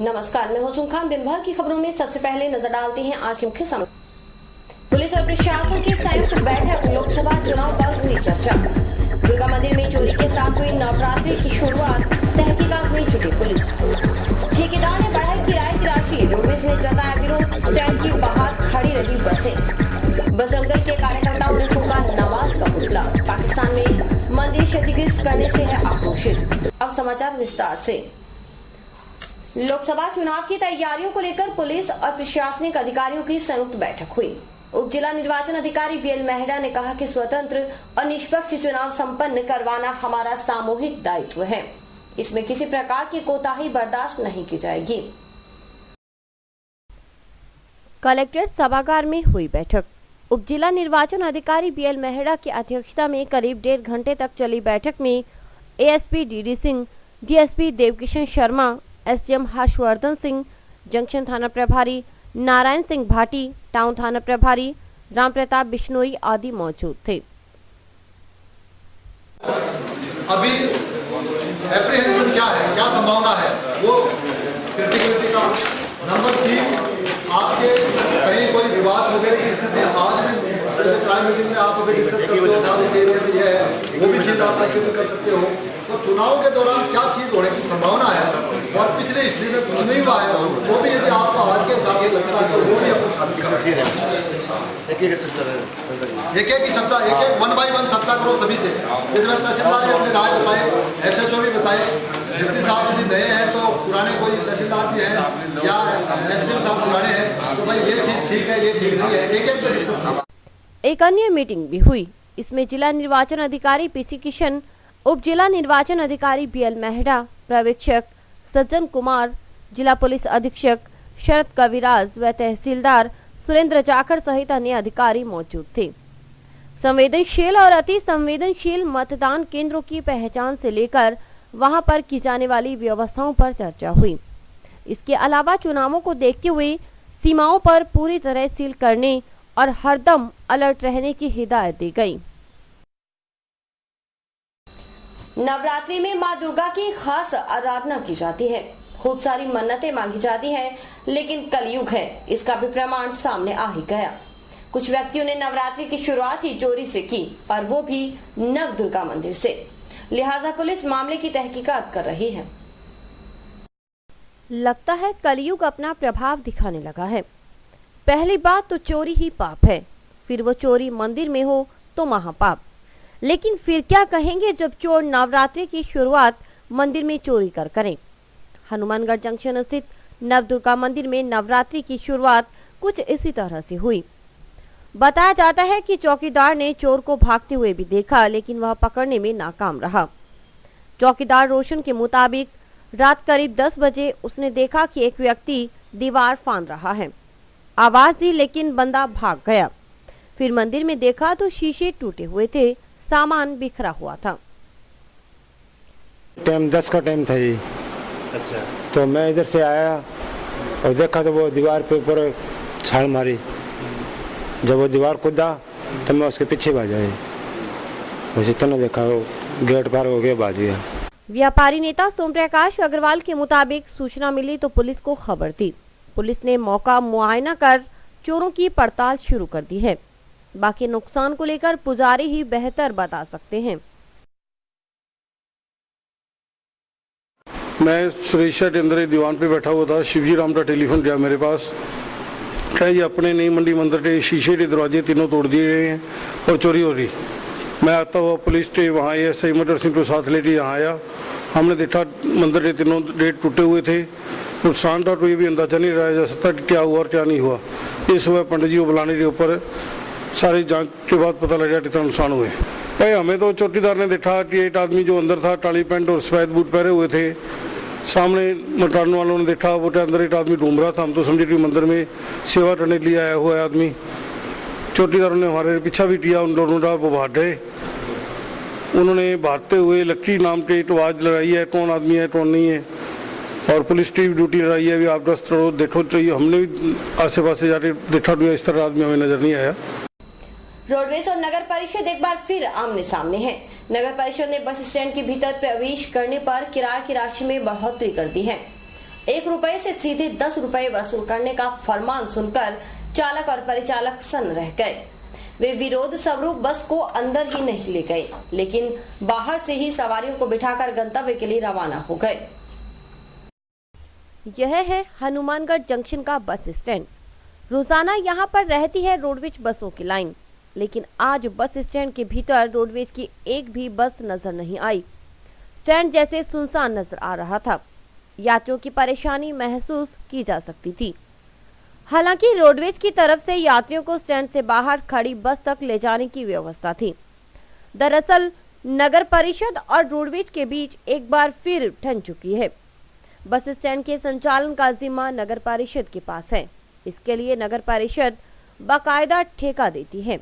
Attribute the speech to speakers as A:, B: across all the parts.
A: नमस्कार, मैं हूं खान। दिन भर की खबरों में सबसे पहले नजर डालते हैं आज के मुख्य समाचार। पुलिस और प्रशासन की संयुक्त बैठक, लोकसभा चुनाव पर हुई चर्चा। दुर्गा मंदिर में चोरी के साथ हुई नवरात्रि की शुरुआत, तहकीकात में जुटी पुलिस। ठेकेदार ने बढ़ाई किराए की राशि, रोडवेज ने जताया विरोध, स्टैंड की बाहर खड़ी रही बसें। बजरंग दल के कार्यकर्ताओं ने फूंका नवाज का पुतला। पाकिस्तान में मंदिर क्षतिग्रस्त करने से है आक्रोशित। अब समाचार विस्तार से। लोकसभा चुनाव की तैयारियों को लेकर पुलिस और प्रशासनिक अधिकारियों की संयुक्त बैठक हुई। उप जिला निर्वाचन अधिकारी बीएल मेहड़ा ने कहा कि स्वतंत्र और निष्पक्ष चुनाव संपन्न करवाना हमारा सामूहिक दायित्व है। इसमें किसी प्रकार की कोताही बर्दाश्त नहीं की जाएगी।
B: कलेक्ट्रेट सभागार में हुई बैठक। उप जिला निर्वाचन अधिकारी बीएल मेहड़ा की अध्यक्षता में करीब 1.5 घंटे तक चली बैठक में ASP DD Singh, DSP Devkishan Sharma, SDM Harshvardhan Singh, junction थाना प्रभारी नारायण सिंह भाटी, टाउन थाना प्रभारी राम प्रताप बिश्नोई आदि मौजूद थे।
C: अभी एप्रीहेंशन क्या है, क्या संभावना है, वो क्रिटिकलिटी का। नंबर 3, आपके कहीं कोई विवाद वगैरह की स्थिति आज भी जैसे क्राइम मीटिंग में आप अभी डिस्कस करते हो, साहब इस एरिया में ये है, वो भी चीज़ आप ऐसे भी कर सकते हो। तो चुनाव के दौरान क्या चीज़ होने की संभावना है और पिछले हिस्ट्री में कुछ नहीं हुआ है, वो भी यदि आपको आज के हिसाब से लगता है तो वो भी अपनी शादी कर सकते हैं। एक एक की चर्चा, एक 1 बाय 1 चर्चा करो सभी से। जिसमें तहसीलदार ने अपनी राय बताए, SHO भी बताए, डिप्टी साहब यदि नए हैं तो पुराने कोई तहसीलदार जी हैं या SDM साहब पुराने हैं, तो भाई ये चीज़ ठीक है, ये ठीक नहीं है, एक पे डिस्कस।
B: एक अन्य मीटिंग भी हुई। इसमें जिला निर्वाचन अधिकारी पीसी किशन, उप जिला निर्वाचन अधिकारी बीएल मेहड़ा, पर्यवेक्षक सज्जन कुमार, जिला पुलिस अधीक्षक शरद कविराज व तहसीलदार सुरेंद्र जाखड़ सहित अन्य अधिकारी मौजूद थे। संवेदनशील और अति संवेदनशील मतदान केंद्रों की पहचान से लेकर वहां पर की जाने वाली व्यवस्थाओं पर चर्चा हुई। इसके अलावा चुनावों को देखते हुए सीमाओं पर पूरी तरह सील करने और हरदम अलर्ट रहने की हिदायत दी गई।
A: नवरात्रि में मां दुर्गा की खास आराधना की जाती है। खूब सारी मन्नतें मांगी जाती हैं, लेकिन कलयुग है, इसका भी प्रमाण सामने आ ही गया। कुछ व्यक्तियों ने नवरात्रि की शुरुआत ही चोरी से की, और वो भी नव दुर्गा मंदिर से। लिहाजा पुलिस मामले की तहकीकात कर रही है।
B: लगता है कलयुग अपना प्रभाव दिखाने लगा है। पहली बात तो चोरी ही पाप है, फिर वो चोरी मंदिर में हो तो महापाप। लेकिन फिर क्या कहेंगे जब चोर नवरात्रि की शुरुआत मंदिर में चोरी कर करें। हनुमानगढ़ जंक्शन स्थित नव दुर्गा मंदिर में नवरात्रि की शुरुआत कुछ इसी तरह से हुई। बताया जाता है कि चौकीदार ने चोर को भागते हुए भी देखा, लेकिन वह पकड़ने में नाकाम रहा। चौकीदार रोशन के मुताबिक रात करीब 10 बजे उसने देखा कि एक व्यक्ति दीवार फांद रहा है। आवाज दी, लेकिन बंदा भाग गया। फिर मंदिर में देखा तो शीशे टूटे हुए थे, सामान बिखरा हुआ था।
D: टाइम 10 का टाइम था जी।
E: अच्छा।
D: तो मैं इधर से आया और देखा तो वो दीवार पे ऊपर छाल मारी। जब वो दीवार कूदा तो मैं उसके पीछे भाग गया। बस इतना देखा, वो गेट पार हो गया, भाग गया।
B: व्यापारी नेता सोम प्रकाश अग्रवाल के मुताबिक सूचना मिली तो पुलिस को खबर दी। पुलिस ने मौका मुआयना कर चोरों की पड़ताल शुरू कर दी है। बाकी नुकसान को लेकर पुजारी ही बेहतर बता सकते हैं।
F: मैं सुरेशा के अंदर दीवान पे बैठा हुआ था। शिवजी राम का टेलीफोन गया मेरे पास, क्या ये अपने नई मंडी मंदिर के शीशे के दरवाजे तीनों तोड़ दिए गए हैं और चोरी हो रही। मैं आता हुआ पुलिस के वहाँ SI मटर सिंह को साथ लेके यहाँ आया। हमने देखा मंदिर के तीनों गेट टूटे हुए थे। नुकसान का कोई भी अंदाजा नहीं लगाया जा सकता क्या हुआ और क्या नहीं हुआ। इस सुबह पंडित जी को बुलाने के ऊपर सारी जांच के बाद पता लगा कितना नुकसान हुए। भाई हमें तो चौकीदार ने देखा कि एक आदमी जो अंदर था काली पैंट और सफेद बूट पहने हुए थे। सामने मकान वालों ने देखा वो अंदर एक आदमी घूम रहा था। हम तो समझे कि मंदिर में सेवा करने के लिए आया हुआ है आदमी। चौकीदारों ने हमारे पीछा भी किया, उन दोनों का वो भाग गए। उन्होंने भागते हुए लक्की नाम के एक आवाज़ लगाई है, कौन आदमी है कौन नहीं है, और पुलिस की ड्यूटी लगाई है। अभी आप 10 देखो तो हमने भी आसे पास जाके देखा तो इस तरह आदमी हमें नजर नहीं आया।
A: रोडवेज और नगर परिषद एक बार फिर आमने सामने है। नगर परिषद ने बस स्टैंड के भीतर प्रवेश करने पर किराए की राशि में बढ़ोतरी कर दी है। ₹1 से सीधे ₹10 वसूल करने का फरमान सुनकर चालक और परिचालक सन्न रह गए। वे विरोध स्वरूप बस को अंदर ही नहीं ले गए, लेकिन बाहर से ही सवारियों को बिठाकर गंतव्य के लिए रवाना हो गए।
B: यह है हनुमानगढ़ जंक्शन का बस स्टैंड। रोजाना यहाँ पर रहती है रोडवेज बसों की लाइन, लेकिन आज बस स्टैंड के भीतर रोडवेज की एक भी बस नजर नहीं आई। स्टैंड जैसे सुनसान नजर आ रहा था। यात्रियों की परेशानी महसूस की जा सकती थी। हालांकि रोडवेज की तरफ से यात्रियों को स्टैंड से बाहर खड़ी बस तक ले जाने की व्यवस्था थी। दरअसल नगर परिषद और रोडवेज के बीच एक बार फिर ठन चुकी है। बस स्टैंड के संचालन का जिम्मा नगर परिषद के पास है। इसके लिए नगर परिषद बाकायदा ठेका देती है।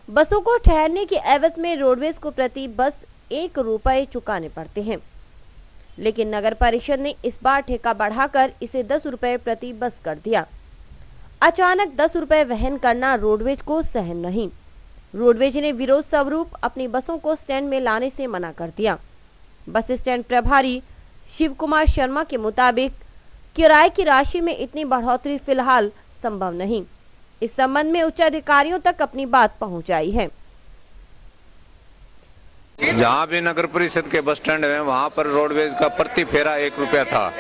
B: बसों को ठहरने के एवज में रोडवेज को प्रति बस ₹1 चुकाने पड़ते हैं, लेकिन नगर परिषद ने इस बार ठेका बढ़ाकर इसे ₹10 प्रति बस कर दिया। अचानक ₹10 वहन करना रोडवेज को सहन नहीं। रोडवेज ने विरोध स्वरूप अपनी बसों को स्टैंड में लाने से मना कर दिया। बस स्टैंड प्रभारी शिव कुमार शर्मा के मुताबिक किराए की राशि में इतनी बढ़ोतरी फिलहाल संभव नहीं। इस संबंध में उच्च अधिकारियों तक अपनी बात पहुंचाई है।
E: जहाँ भी नगर परिषद के बस स्टैंड है वहाँ पर रोडवेज का प्रति फेरा ₹1 था,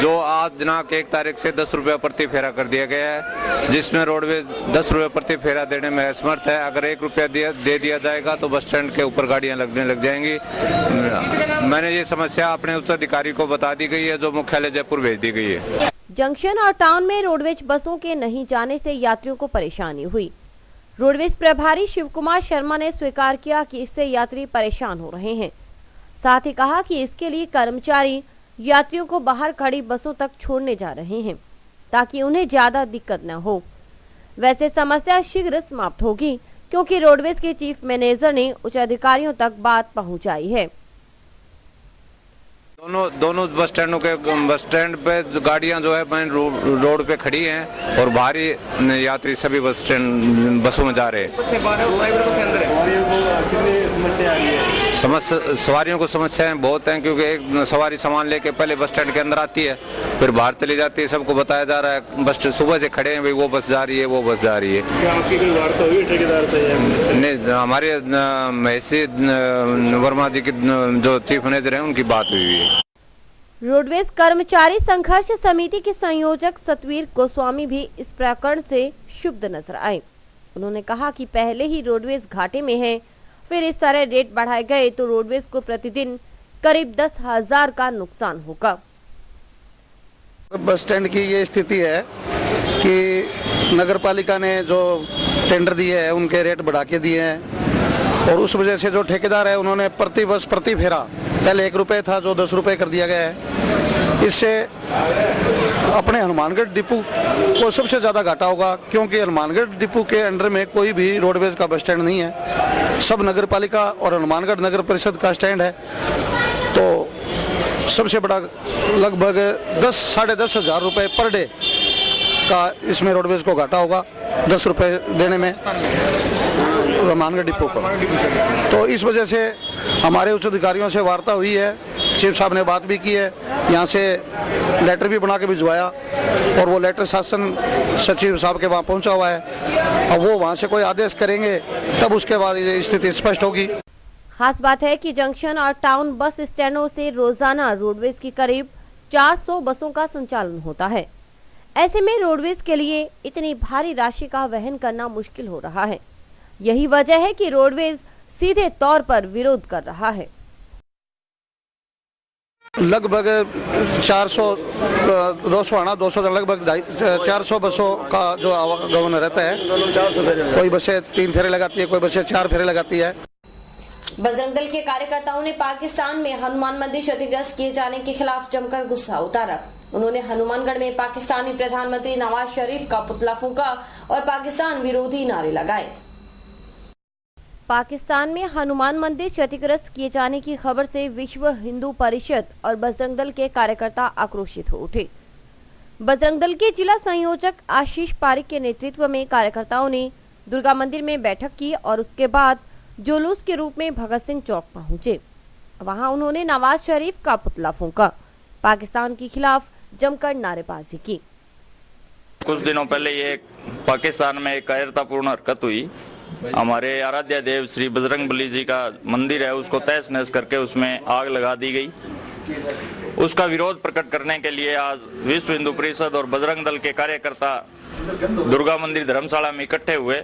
E: जो आज दिनांक 1 तारीख से ₹10 प्रति फेरा कर दिया गया है, जिसमें रोडवेज ₹10 प्रति फेरा देने में असमर्थ है। अगर ₹1 दे दिया जाएगा तो बस स्टैंड के ऊपर गाड़ियाँ लगने लग जाएंगी। मैंने ये समस्या अपने उच्च अधिकारी को बता दी गई है, जो मुख्यालय जयपुर भेज दी गई है।
B: जंक्शन और टाउन में रोडवेज बसों के नहीं जाने से यात्रियों को परेशानी हुई। रोडवेज प्रभारी शिव कुमार शर्मा ने स्वीकार किया कि इससे यात्री परेशान हो रहे हैं। साथ ही कहा कि इसके लिए कर्मचारी यात्रियों को बाहर खड़ी बसों तक छोड़ने जा रहे हैं, ताकि उन्हें ज्यादा दिक्कत न हो। वैसे समस्या शीघ्र समाप्त होगी, क्योंकि रोडवेज के चीफ मैनेजर ने उच्च अधिकारियों तक बात पहुंचाई है।
E: दोनों बस स्टैंड पे गाड़ियां जो है मेन रोड पे खड़ी हैं और बाहरी यात्री सभी बसों में जा रहे हैं। सवारियों को समस्याएं बहुत हैं, क्योंकि एक सवारी सामान लेके पहले बस स्टैंड के अंदर आती है, फिर बाहर चली जाती है। सबको बताया जा रहा है बस सुबह से खड़े हैं, भाई वो बस जा रही है, वो बस जा रही है।
G: क्या आपकी कोई वार्ता हुई ठेकेदार से?
E: नहीं, हमारे महसी वर्मा जी की जो चीफ मैनेजर है उनकी बात हुई है।
B: रोडवेज कर्मचारी संघर्ष समिति के संयोजक सतवीर गोस्वामी भी इस प्रकरण से क्षुब्ध नजर आए। उन्होंने कहा कि पहले ही रोडवेज घाटे में है, फिर इस तरह रेट बढ़ाए गए तो रोडवेज को प्रतिदिन करीब 10,000 का नुकसान होगा।
F: बस स्टैंड की ये स्थिति है कि नगर पालिका ने जो टेंडर दिए हैं उनके रेट बढ़ा के दिए हैं, और उस वजह से जो ठेकेदार है उन्होंने प्रति बस प्रति फेरा पहले ₹1 था जो ₹10 कर दिया गया है। इससे अपने हनुमानगढ़ डिपो को सबसे ज़्यादा घाटा होगा, क्योंकि हनुमानगढ़ डिपो के अंडर में कोई भी रोडवेज का बस स्टैंड नहीं है। सब नगर पालिका और हनुमानगढ़ नगर परिषद का स्टैंड है। तो सबसे बड़ा लगभग 10-साढ़े 10 हज़ार रुपये पर डे का इसमें रोडवेज को घाटा होगा, ₹10 देने में हनुमानगढ़ डिपो को। तो इस वजह से हमारे उच्च अधिकारियों से वार्ता हुई है, चीफ साहब ने बात भी की है, यहाँ से लेटर भी बना के भिजवाया, और वो लेटर शासन सचिव साहब के वहाँ पहुँचा हुआ है। अब वो वहाँ से कोई आदेश करेंगे तब उसके बाद ये स्थिति स्पष्ट होगी।
B: खास बात है कि जंक्शन और टाउन बस स्टैंडों से रोजाना रोडवेज की करीब 400 बसों का संचालन होता है। ऐसे में रोडवेज के लिए इतनी भारी राशि का वहन करना मुश्किल हो रहा है। यही वजह है कि रोडवेज सीधे तौर पर विरोध कर रहा है।
F: लगभग 400 रोजाना 200 लगभग 400 बसों का जो आवागमन रहता है। कोई बसें 3 फेरे लगाती है, कोई बसें 4 फेरे लगाती है।
A: बजरंग दल के कार्यकर्ताओं ने पाकिस्तान में हनुमान मंदिर क्षतिग्रस्त किए जाने के खिलाफ जमकर गुस्सा उतारा। उन्होंने हनुमानगढ़ में पाकिस्तानी प्रधानमंत्री नवाज शरीफ का पुतला फूंका और पाकिस्तान विरोधी नारे लगाए।
B: पाकिस्तान में हनुमान मंदिर क्षतिग्रस्त किए जाने की खबर से विश्व हिंदू परिषद और बजरंग दल के कार्यकर्ता आक्रोशित हो उठे। बजरंग दल के जिला संयोजक आशीष पारिक के नेतृत्व में कार्यकर्ताओं ने दुर्गा मंदिर में बैठक की और उसके बाद जुलूस के रूप में भगत सिंह चौक पहुंचे। वहां उन्होंने नवाज शरीफ का पुतला फूंका। पाकिस्तान के खिलाफ जमकर नारेबाजी की।
H: कुछ दिनों पहले ये पाकिस्तान में एक कायरतापूर्ण हरकत हुई। हमारे आराध्य देव श्री बजरंगबली जी का मंदिर है, उसको तहस नहस करके उसमें आग लगा दी गई। उसका विरोध प्रकट करने के लिए आज विश्व हिंदू परिषद और बजरंग दल के कार्यकर्ता दुर्गा मंदिर धर्मशाला में इकट्ठे हुए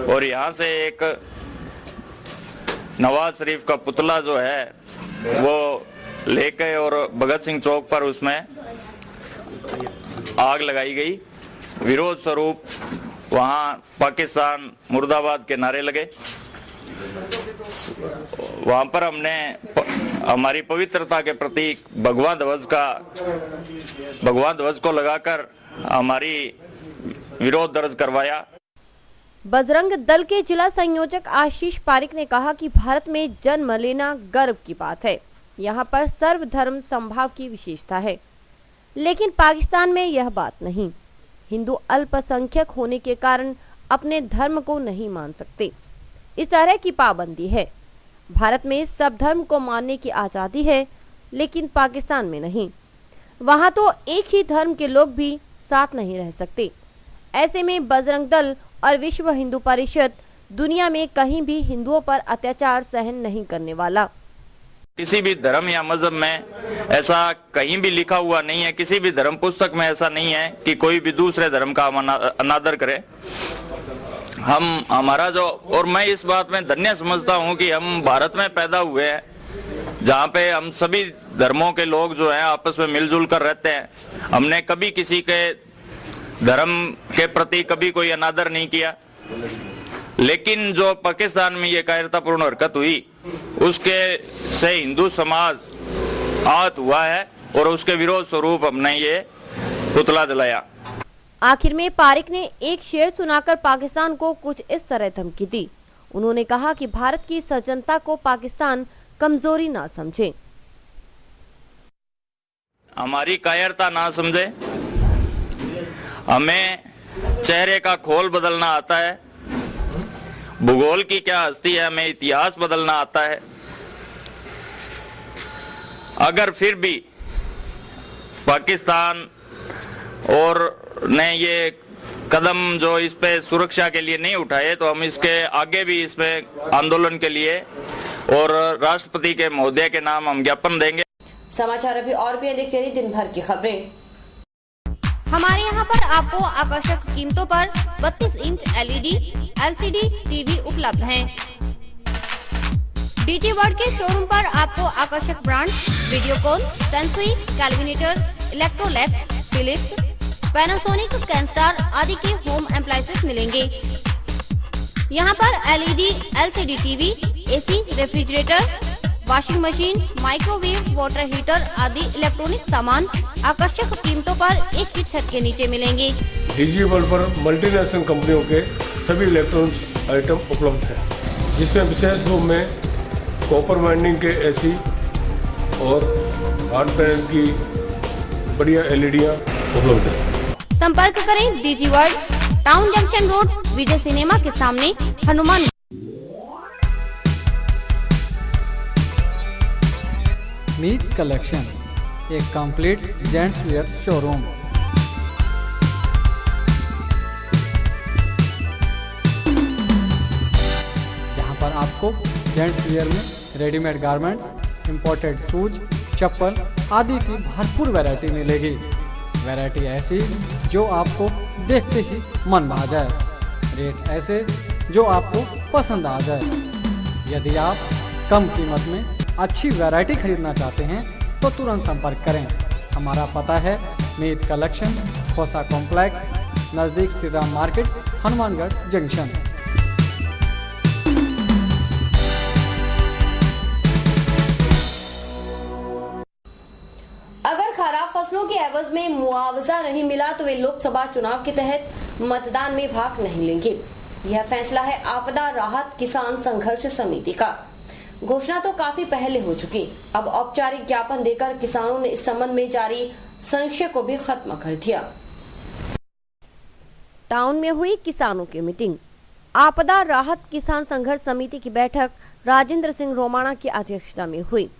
H: और यहाँ से एक नवाज शरीफ का पुतला जो है वो लेके और भगत सिंह चौक पर उसमें आग लगाई गई। विरोध स्वरूप वहाँ पाकिस्तान मुर्दाबाद के नारे लगे। वहाँ पर हमने हमारी पवित्रता के प्रतीक भगवा ध्वज को लगाकर हमारी विरोध दर्ज करवाया।
B: बजरंग दल के जिला संयोजक आशीष पारिक ने कहा कि भारत में जन्म लेना गर्व की बात है। यहाँ पर सर्वधर्म समभाव की विशेषता है, लेकिन पाकिस्तान में यह बात नहीं। हिंदू अल्पसंख्यक होने के कारण अपने धर्म को नहीं मान सकते, इस तरह की पाबंदी है। भारत में सब धर्म को मानने की आजादी है, लेकिन पाकिस्तान में नहीं। वहाँ तो एक ही धर्म के लोग भी साथ नहीं रह सकते। ऐसे में बजरंग दल और विश्व हिंदू परिषद दुनिया में कहीं भी हिंदुओं पर अत्याचार सहन नहीं करने वाला।
H: किसी भी धर्म या मजहब में ऐसा कहीं भी लिखा हुआ नहीं है, किसी भी धर्म पुस्तक में ऐसा नहीं है कि कोई भी दूसरे धर्म का अनादर करे। हमारा जो, और मैं इस बात में धन्य समझता हूं कि हम भारत में पैदा हुए हैं, जहां पे हम सभी धर्मों के लोग जो हैं आपस में मिलजुल कर रहते हैं। हमने कभी किसी के धर्म के प्रति कभी कोई अनादर नहीं किया। लेकिन जो पाकिस्तान में ये कायरतापूर्ण हरकत हुई, उसके से हिंदू समाज आहत हुआ है और उसके विरोध स्वरूप हमने ये पुतला जलाया।
B: आखिर में पारिक ने एक शेर सुनाकर पाकिस्तान को कुछ इस तरह धमकी दी। उन्होंने कहा कि भारत की सज्जनता को पाकिस्तान कमजोरी ना समझे,
H: हमारी कायरता ना समझे। हमें चेहरे का खोल बदलना आता है, भूगोल की क्या हस्ती है, हमें इतिहास बदलना आता है। अगर फिर भी पाकिस्तान और ने ये कदम जो इस पे सुरक्षा के लिए नहीं उठाए, तो हम इसके आगे भी इसमें आंदोलन के लिए और राष्ट्रपति के महोदय के नाम हम ज्ञापन देंगे।
A: समाचार अभी और भी देखते रहिए दिन भर की खबरें।
B: हमारे यहाँ पर आपको आकर्षक कीमतों पर 32 इंच LED, LCD टीवी उपलब्ध हैं। डीजी वर्ल्ड के शोरूम पर आपको आकर्षक brand Videocon, Sansui, Kelvinator, Electrolux, Philips, Panasonic, Kenstar आदि के होम एप्लायंसेस मिलेंगे। यहाँ पर LED, LCD TV, AC, refrigerator, washing machine, microwave, water heater आदि इलेक्ट्रॉनिक सामान आकर्षक कीमतों पर एक ही छत के नीचे मिलेंगे।
G: डीजी वर्ल्ड पर मल्टीनेशनल कंपनियों के सभी इलेक्ट्रॉनिक्स आइटम उपलब्ध हैं, जिसमें विशेष रूप में कॉपर वाइंडिंग के AC और हार्ड पैनल की बढ़िया LEDयां उपलब्ध हैं।
B: संपर्क करें DG world, town junction road, Vijay cinema के सामने, हनुमान।
I: मीत कलेक्शन, एक कंप्लीट जेंट्स वियर शोरूम। जहां पर आपको जेंट्स वियर में रेडीमेड गारमेंट्स, इंपोर्टेड शूज, चप्पल आदि की भरपूर वैरायटी मिलेगी। वैरायटी ऐसी जो आपको देखते ही मन भा जाए, रेट ऐसे जो आपको पसंद आ जाए। यदि आप कम कीमत में अच्छी वैरायटी खरीदना चाहते हैं तो तुरंत संपर्क करें। हमारा पता है मीत कलेक्शन, खोसा कॉम्प्लेक्स, नज़दीक श्री राम मार्केट, हनुमानगढ़ जंक्शन।
A: अगर खराब फसलों के एवज में मुआवजा नहीं मिला तो वे लोकसभा चुनाव के तहत मतदान में भाग नहीं लेंगे। यह फैसला है आपदा राहत किसान संघर्ष समिति का। घोषणा तो काफी पहले हो चुकी, अब औपचारिक ज्ञापन देकर किसानों ने इस संबंध में जारी संशय को भी खत्म कर दिया।
B: टाउन में हुई किसानों की मीटिंग। आपदा राहत किसान संघर्ष समिति की बैठक राजेंद्र सिंह रोमाणा की अध्यक्षता में हुई।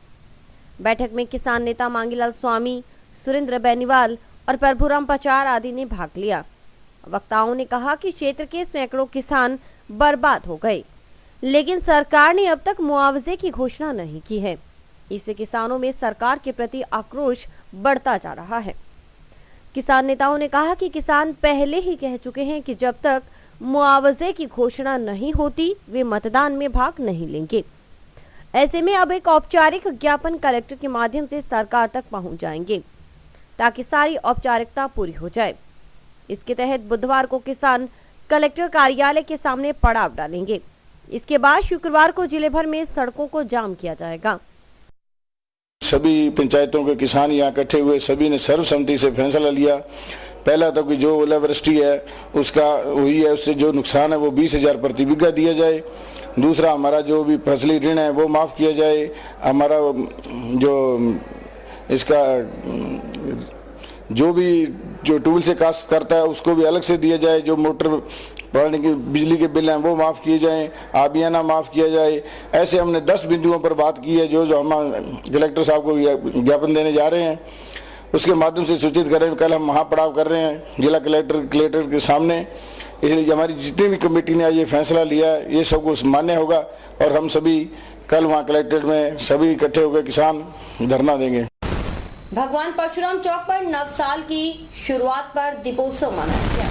B: बैठक में किसान नेता मांगीलाल स्वामी, सुरेंद्र बेनीवाल और प्रभुराम पचार आदि ने भाग लिया। वक्ताओं ने कहा कि क्षेत्र के सैकड़ों किसान बर्बाद हो गए, लेकिन सरकार ने अब तक मुआवजे की घोषणा नहीं की है। इससे किसानों में सरकार के प्रति आक्रोश बढ़ता जा रहा है। किसान नेताओं ने कहा कि किसान पहले ही कह चुके हैं कि जब तक मुआवजे की घोषणा नहीं होती वे मतदान में भाग नहीं लेंगे। ऐसे में अब एक औपचारिक ज्ञापन कलेक्टर के माध्यम से सरकार तक पहुंच जाएंगे ताकि सारी औपचारिकता पूरी हो जाए। इसके तहत बुधवार को किसान कलेक्टर कार्यालय के सामने पड़ाव डालेंगे। इसके बाद शुक्रवार को जिले भर में सड़कों को जाम किया जाएगा।
F: सभी पंचायतों के किसान यहाँ इकट्ठे हुए, सभी ने सर्वसम्मति से फैसला लिया। पहला तो कि जो ओलावृष्टि है उसका हुई है, उससे जो नुकसान है वो 20,000 प्रति बीघा दिया जाए। दूसरा, हमारा जो भी फसली ऋण है वो माफ़ किया जाए। हमारा जो इसका जो टूल से काश्त करता है उसको भी अलग से दिया जाए। जो मोटर बढ़ने की बिजली के बिल हैं वो माफ़ किए जाएं, आबियाना माफ़ किया जाए। ऐसे हमने 10 बिंदुओं पर बात की है जो हम कलेक्टर साहब को ज्ञापन देने जा रहे हैं, उसके माध्यम से सूचित करें। कल हम महापड़ाव कर रहे हैं जिला कलेक्टर के सामने। इसलिए हमारी जितनी भी कमेटी ने आज ये फैसला लिया है ये सब कुछ मान्य होगा और हम सभी कल वहाँ कलेक्ट्रेट में सभी इकट्ठे होकर किसान धरना देंगे।
A: भगवान परशुराम चौक पर नव साल की शुरुआत पर दीपोत्सव मनाया गया।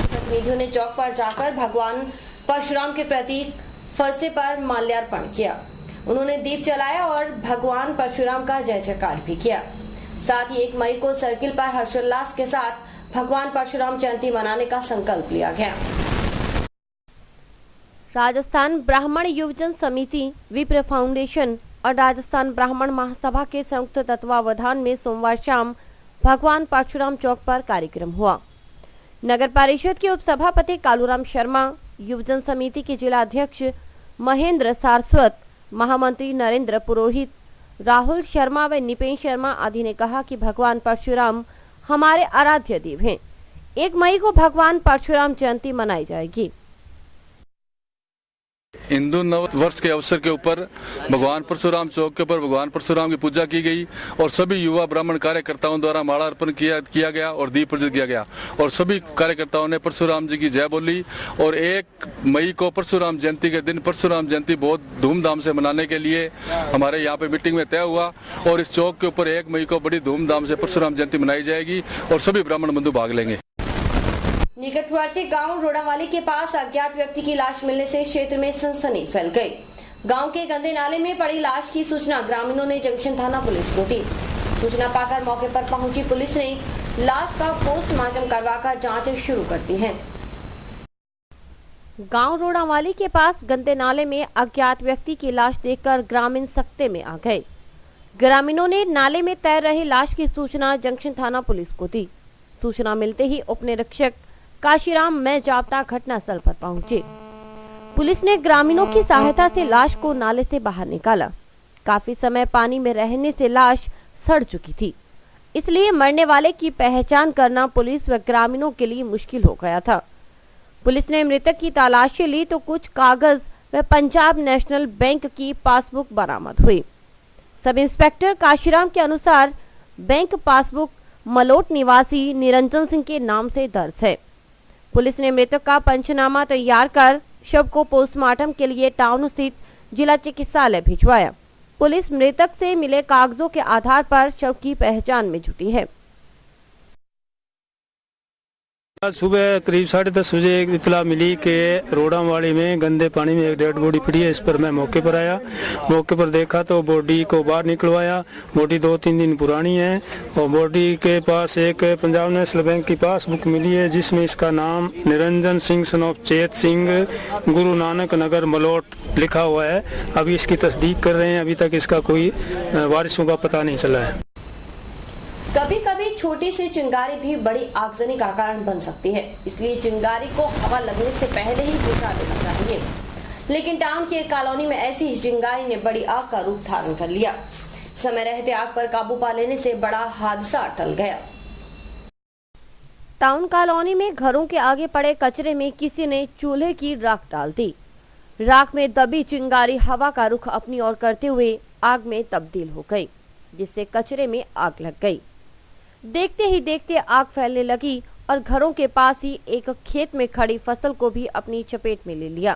A: प्रतिनिधियों ने चौक पर जाकर भगवान परशुराम के प्रतीक फरसे पर माल्यार्पण किया। उन्होंने दीप जलाया और भगवान परशुराम का जय जयकार भी किया। साथ ही 1 मई को सर्किल पर हर्षोल्लास के साथ भगवान परशुराम जयंती मनाने का संकल्प लिया गया।
B: राजस्थान ब्राह्मण युवजन समिति, विप्र फाउंडेशन और राजस्थान ब्राह्मण महासभा के संयुक्त तत्वावधान में सोमवार शाम भगवान परशुराम चौक पर कार्यक्रम हुआ। नगर परिषद के उपसभापति कालूराम शर्मा, युवजन समिति के जिला अध्यक्ष महेंद्र सारस्वत, महामंत्री नरेंद्र पुरोहित, राहुल शर्मा व निपेन शर्मा आदि ने कहा कि भगवान परशुराम हमारे आराध्य देव हैं। 1 मई को भगवान परशुराम जयंती मनाई जाएगी।
J: हिंदू नव वर्ष के अवसर के ऊपर भगवान परशुराम चौक के ऊपर भगवान परशुराम की पूजा की गई और सभी युवा ब्राह्मण कार्यकर्ताओं द्वारा माला अर्पण किया गया और दीप प्रज्वलित किया गया और सभी कार्यकर्ताओं ने परशुराम जी की जय बोली। और 1 मई को परशुराम जयंती के दिन परशुराम जयंती बहुत धूमधाम से मनाने के लिए हमारे यहाँ पे मीटिंग में तय हुआ और इस चौक के ऊपर 1 मई को बड़ी धूमधाम से परशुराम जयंती मनाई जाएगी और सभी ब्राह्मण बंधु भाग लेंगे।
A: निकटवर्ती गांव रोड़ावाली के पास अज्ञात व्यक्ति की लाश मिलने से क्षेत्र में सनसनी फैल गई। गांव के गंदे नाले में पड़ी लाश की सूचना ग्रामीणों ने जंक्शन थाना पुलिस को दी। सूचना पाकर मौके पर पहुंची पुलिस ने लाश का पोस्टमार्टम करवाकर जांच शुरू कर दी है।
B: गांव रोड़ावाली के पास गंदे नाले में अज्ञात व्यक्ति की लाश देखकर ग्रामीण सकते में आ गए। ग्रामीणों ने नाले में तैर रही लाश की सूचना जंक्शन थाना पुलिस को दी। सूचना मिलते ही उप निरीक्षक काशीराम में जाप्ता घटनास्थल पर पहुंचे। पुलिस ने ग्रामीणों की सहायता से लाश को नाले से बाहर निकाला। काफी समय पानी में रहने से लाश सड़ चुकी थी, इसलिए मरने वाले की पहचान करना पुलिस व ग्रामीणों के लिए मुश्किल हो गया था। पुलिस ने मृतक की तलाशी ली तो कुछ कागज व पंजाब नेशनल बैंक की पासबुक बरामद हुई। सब इंस्पेक्टर काशीराम के अनुसार बैंक पासबुक मलोट निवासी निरंजन सिंह के नाम से दर्ज है। पुलिस ने मृतक का पंचनामा तैयार कर शव को पोस्टमार्टम के लिए टाउन स्थित जिला चिकित्सालय भिजवाया। पुलिस मृतक से मिले कागजों के आधार पर शव की पहचान में जुटी है।
K: आज सुबह करीब 10:30 बजे एक इतला मिली कि रोड़ावाली में गंदे पानी में एक डेड बॉडी पड़ी है। इस पर मैं मौके पर आया। मौके पर देखा तो बॉडी को बाहर निकलवाया। बॉडी 2-3 दिन पुरानी है और बॉडी के पास एक पंजाब नेशनल बैंक की पासबुक मिली है जिसमें इसका नाम निरंजन सिंह सन ऑफ चेत सिंह गुरु नानक नगर मलोट लिखा हुआ है। अभी इसकी तस्दीक कर रहे हैं। अभी तक इसका कोई वारिसों का पता नहीं चला है।
A: कभी कभी छोटी सी चिंगारी भी बड़ी आगजनी का कारण बन सकती है, इसलिए चिंगारी को हवा लगने से पहले ही बुझा देना चाहिए। लेकिन टाउन की एक कॉलोनी में ऐसी ही चिंगारी ने बड़ी आग का रूप धारण कर लिया। समय रहते आग पर काबू पा लेने से बड़ा हादसा टल गया।
B: टाउन कॉलोनी में घरों के आगे पड़े कचरे में किसी ने चूल्हे की राख डाल दी। राख में दबी चिंगारी हवा का रुख अपनी ओर करते हुए आग में तब्दील हो गई, जिससे कचरे में आग लग गई। देखते ही देखते आग फैलने लगी और घरों के पास ही एक खेत में खड़ी फसल को भी अपनी चपेट में ले लिया।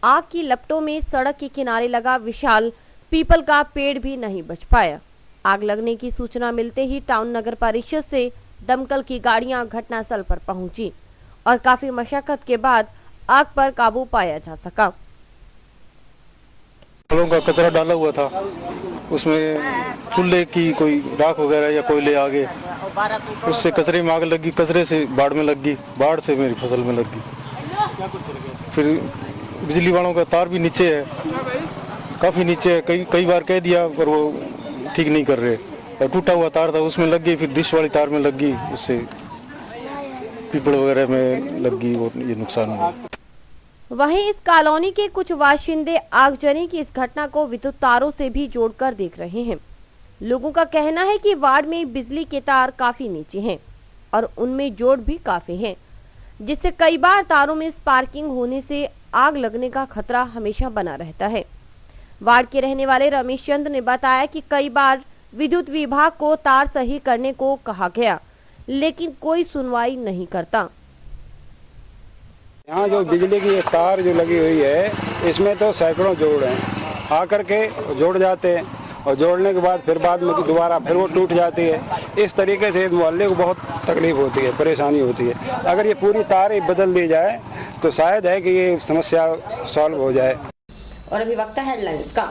B: आग की लपटों में सड़क के किनारे लगा विशाल पीपल का पेड़ भी नहीं बच पाया। आग लगने की सूचना मिलते ही टाउन नगर परिषद से दमकल की गाड़ियां घटनास्थल पर पहुंची और काफी मशक्कत के बाद आग पर काबू पाया जा सका।
F: फलों का कचरा डाला हुआ था, उसमें चूल्हे की कोई राख वगैरह या कोयले आ गए, उससे कचरे में आग लगी, कचरे से बाढ़ में लग गई, बाढ़ से मेरी फसल में लग गई। फिर बिजली वालों का तार भी नीचे है, काफ़ी नीचे है, कई बार कह दिया पर वो ठीक नहीं कर रहे। और टूटा हुआ तार था उसमें लग गई, फिर डिश वाली तार में लग गई, उससे पीपल वगैरह में लग गई, वो ये नुकसान हुआ।
B: वहीं इस कॉलोनी के कुछ बाशिंदे आगजनी की इस घटना को विद्युत तारों से भी जोड़कर देख रहे हैं। लोगों का कहना है कि वार्ड में बिजली के तार काफी नीचे हैं और उनमें जोड़ भी काफी हैं, जिससे कई बार तारों में स्पार्किंग होने से आग लगने का खतरा हमेशा बना रहता है। वार्ड के रहने वाले रमेश चंद्र ने बताया कि कई बार विद्युत विभाग को तार सही करने को कहा गया, लेकिन कोई सुनवाई नहीं करता।
D: यहाँ जो बिजली की तार जो लगी हुई है इसमें तो सैकड़ों जोड़ हैं, आकर के जोड़ जाते हैं और जोड़ने के बाद फिर बाद में दोबारा फिर वो टूट जाती है। इस तरीके से मोहल्ले को बहुत तकलीफ होती है, परेशानी होती है। अगर ये पूरी तार ही बदल दी जाए तो शायद है कि ये समस्या सॉल्व हो जाए।
A: और अभी वक्त है हेडलाइंस का।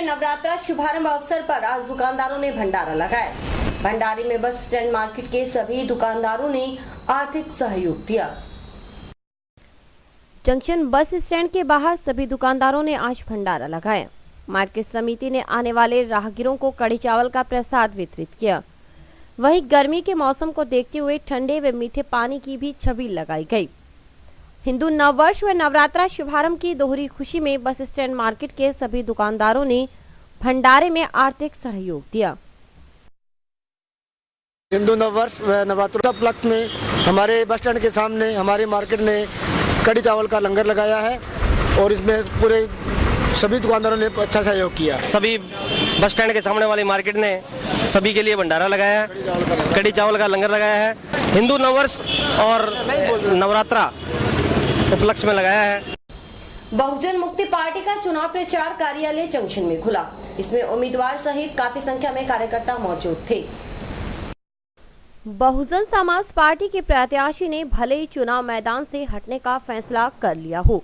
A: नवरात्रा शुभारंभ अवसर पर आज दुकानदारों ने भंडारा लगाया। भंडारे में बस स्टैंड मार्केट के सभी दुकानदारों ने आर्थिक सहयोग दिया।
B: जंक्शन बस स्टैंड के बाहर सभी दुकानदारों ने आज भंडारा लगाया। मार्केट समिति ने आने वाले राहगीरों को कड़ी चावल का प्रसाद वितरित किया। वहीं गर्मी के मौसम को देखते हुए ठंडे व मीठे पानी की भी छबील लगाई गई। हिंदू नववर्ष व नवरात्रा शुभारंभ की दोहरी खुशी में बस स्टैंड मार्केट के सभी दुकानदारों ने भंडारे में आर्थिक सहयोग दिया।
L: हिंदू नववर्ष व नवरात्रा उपलक्ष्य में हमारे बस स्टैंड के सामने हमारी मार्केट ने कड़ी चावल का लंगर लगाया है और इसमें पूरे सभी दुकानदारों ने अच्छा सहयोग किया।
M: सभी बस स्टैंड के सामने वाली मार्केट ने सभी के लिए भंडारा लगाया है, कड़ी चावल का लंगर लगाया है। हिंदू नववर्ष और नवरात्रा उपलक्ष्य में लगाया है।
A: बहुजन मुक्ति पार्टी का चुनाव प्रचार कार्यालय जंक्शन में खुला। इसमें उम्मीदवार सहित काफी संख्या में कार्यकर्ता मौजूद थे।
B: बहुजन समाज पार्टी के प्रत्याशी ने भले ही चुनाव मैदान से हटने का फैसला कर लिया हो,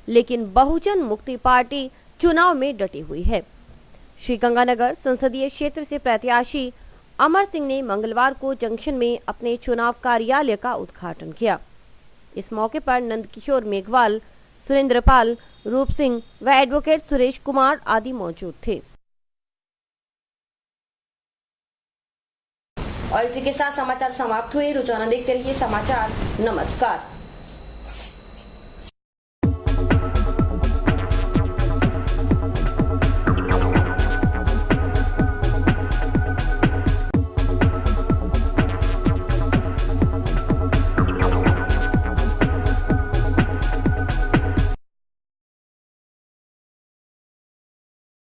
B: लेकिन बहुजन मुक्ति पार्टी चुनाव में डटी हुई है। श्रीगंगानगर संसदीय क्षेत्र से प्रत्याशी अमर सिंह ने मंगलवार को जंक्शन में अपने चुनाव कार्यालय का उद्घाटन किया। इस मौके पर नंदकिशोर मेघवाल, सुरेंद्र पाल, रूप सिंह व एडवोकेट सुरेश कुमार आदि मौजूद थे।
A: और इसी के साथ समाचार समाप्त हुए। रोजाना देखते रहिए समाचार। नमस्कार।